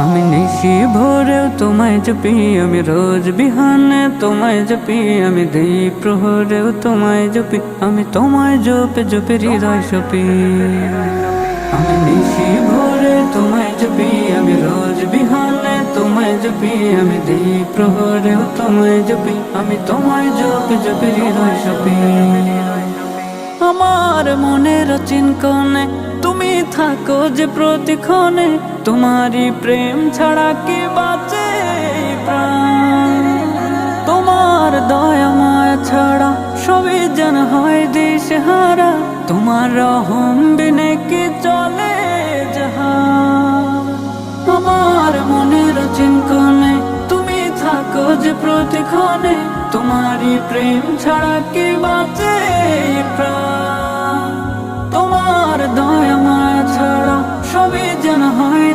আমি নিশি ভোরেও তোমায় জপি, আমি রোজ বিহানে তোমায় জপি, আমি দেই প্রহরেও তোমায় জপি, আমি তোমায় জপে জপে হৃদয় সপি। আমি নিশি ভোরে তোমায় জপি, আমি রোজ বিহানে তোমায় জপি, আমি দেই প্রহরেও তোমায় জপি, আমি তোমায় জপে জপে হৃদয় সপি। আমার মনের চিনকনে তুমি থাকো যে প্রতিক্ষণে, তোমারই প্রেম ছাড়া কি বাঁচে প্রাণ। তোমার দয়া মায়া ছাড়া সবই যেন হয় দিশেহারা, তোমার রহম বিনে কি চলে জাহান। আমার মনের চিনকনে তুমি থাকো যে প্রতিক্ষণে, তোমারই প্রেম ছাড়া কি বাঁচে প্রাণ। তোমার দয়া মায়া ছাড়া সবই যেন হয়